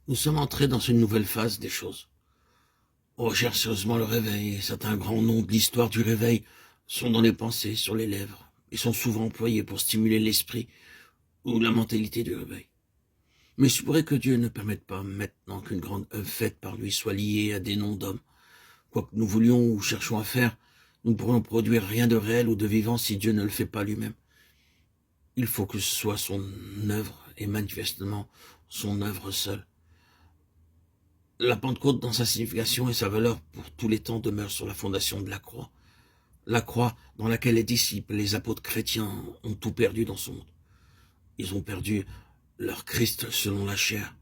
Nous sommes entrés dans une nouvelle phase des choses. On recherche sérieusement le réveil, et certains grands noms de l'histoire du réveil sont dans les pensées, sur les lèvres, et sont souvent employés pour stimuler l'esprit ou la mentalité du réveil. Mais il se pourrait que Dieu ne permette pas maintenant qu'une grande œuvre faite par lui soit liée à des noms d'hommes. Quoi que nous voulions ou cherchions à faire, nous ne pourrions produire rien de réel ou de vivant si Dieu ne le fait pas lui-même. Il faut que ce soit son œuvre, et manifestement son œuvre seule. La Pentecôte, dans sa signification et sa valeur pour tous les temps, demeure sur la fondation de la croix. La croix dans laquelle les disciples, les apôtres chrétiens ont tout perdu dans ce monde. Ils ont perdu leur Christ selon la chair.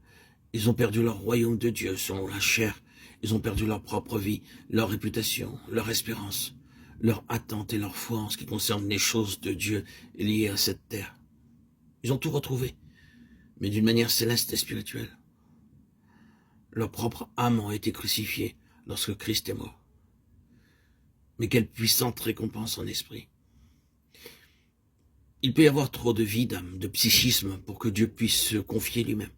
Ils ont perdu leur royaume de Dieu selon la chair. Ils ont perdu leur propre vie, leur réputation, leur espérance, leur attente et leur foi en ce qui concerne les choses de Dieu liées à cette terre. Ils ont tout retrouvé, mais d'une manière céleste et spirituelle. Leur propre âme a été crucifiée lorsque Christ est mort. Mais quelle puissante récompense en esprit. Il peut y avoir trop de vie d'âme, de psychisme pour que Dieu puisse se confier lui-même.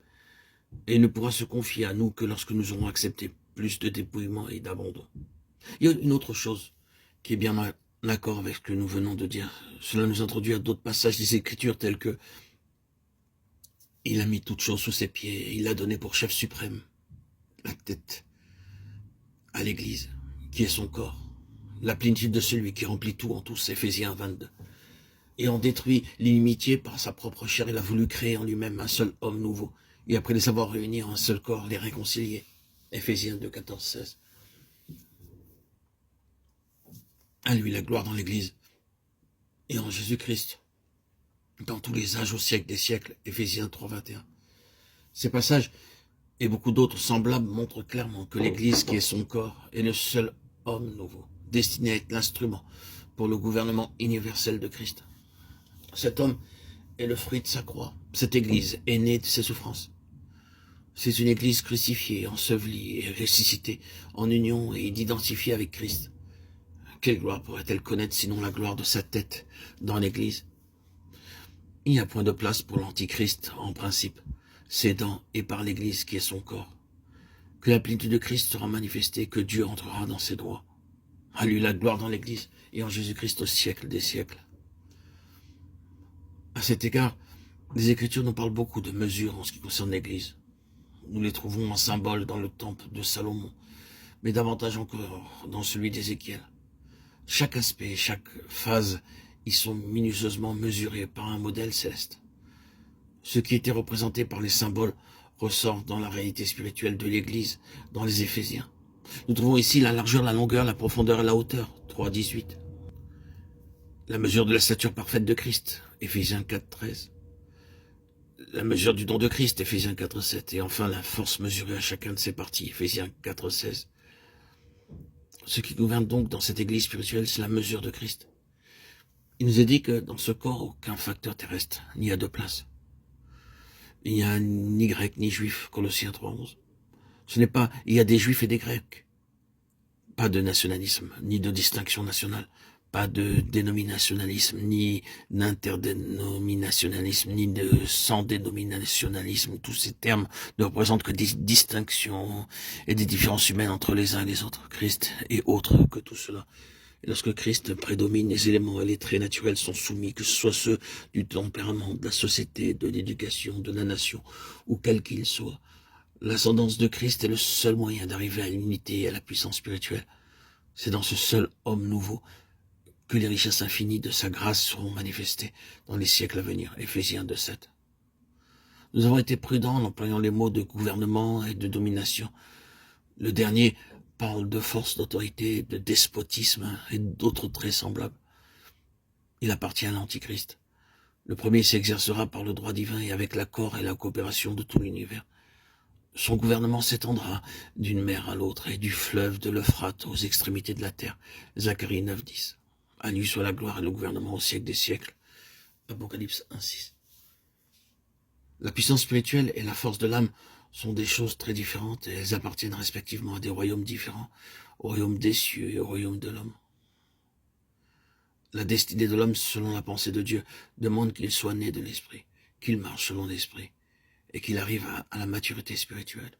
Et il ne pourra se confier à nous que lorsque nous aurons accepté plus de dépouillement et d'abandon. Il y a une autre chose qui est bien en accord avec ce que nous venons de dire. Cela nous introduit à d'autres passages des Écritures tels que « Il a mis toutes choses sous ses pieds, il a donné pour chef suprême la tête à l'Église, qui est son corps, la plénitude de celui qui remplit tout en tous, Éphésiens 22. Et en détruit l'inimitié par sa propre chair, il a voulu créer en lui-même un seul homme nouveau, et après les avoir réunis en un seul corps, les réconcilier, Éphésiens 2, 14, 16. À lui la gloire dans l'Église, et en Jésus-Christ, dans tous les âges au siècle des siècles, Éphésiens 3, 21. Ces passages et beaucoup d'autres semblables montrent clairement que l'Église, qui est son corps, est le seul homme nouveau, destiné à être l'instrument pour le gouvernement universel de Christ. Cet homme est le fruit de sa croix. Cette Église est née de ses souffrances. C'est une Église crucifiée, ensevelie et ressuscitée en union et identifiée avec Christ. Quelle gloire pourrait-elle connaître sinon la gloire de sa tête dans l'Église? Il n'y a point de place pour l'Antichrist en principe. C'est dans et par l'Église qui est son corps que la plénitude de Christ sera manifestée, que Dieu entrera dans ses droits. À lui la gloire dans l'Église et en Jésus-Christ au siècle des siècles. À cet égard, les Écritures nous parlent beaucoup de mesures en ce qui concerne l'Église. Nous les trouvons en symbole dans le temple de Salomon, mais davantage encore dans celui d'Ézéchiel. Chaque aspect, chaque phase y sont minutieusement mesurés par un modèle céleste. Ce qui était représenté par les symboles ressort dans la réalité spirituelle de l'Église, dans les Éphésiens. Nous trouvons ici la largeur, la longueur, la profondeur et la hauteur, 3,18. La mesure de la stature parfaite de Christ, Éphésiens 4,13. La mesure du don de Christ, Éphésiens 4,7. Et enfin, la force mesurée à chacun de ses parties, Éphésiens 4,16. Ce qui gouverne donc dans cette Église spirituelle, c'est la mesure de Christ. Il nous est dit que dans ce corps, aucun facteur terrestre n'y a de place. Il n'y a ni grec ni juif, Colossiens 3,11. Ce n'est pas, il y a des juifs et des grecs. Pas de nationalisme, ni de distinction nationale. Pas de dénominationalisme, ni d'interdénominationalisme, ni de sans-dénominationalisme. Tous ces termes ne représentent que des distinctions et des différences humaines entre les uns et les autres. Christ est autre que tout cela. Et lorsque Christ prédomine, les éléments et les traits naturels sont soumis, que ce soit ceux du tempérament, de la société, de l'éducation, de la nation, ou quel qu'il soit. L'ascendance de Christ est le seul moyen d'arriver à l'unité et à la puissance spirituelle. C'est dans ce seul homme nouveau que les richesses infinies de sa grâce seront manifestées dans les siècles à venir. Éphésiens 2,7. Nous avons été prudents en employant les mots de gouvernement et de domination. Le dernier parle de force, d'autorité, de despotisme et d'autres traits semblables. Il appartient à l'Antichrist. Le premier s'exercera par le droit divin et avec l'accord et la coopération de tout l'univers. Son gouvernement s'étendra d'une mer à l'autre et du fleuve de l'Euphrate aux extrémités de la terre. Zacharie 9,10. À lui soit la gloire et le gouvernement au siècle des siècles. Apocalypse 1,6. La puissance spirituelle et la force de l'âme sont des choses très différentes et elles appartiennent respectivement à des royaumes différents, au royaume des cieux et au royaume de l'homme. La destinée de l'homme, selon la pensée de Dieu, demande qu'il soit né de l'esprit, qu'il marche selon l'esprit, et qu'il arrive à la maturité spirituelle.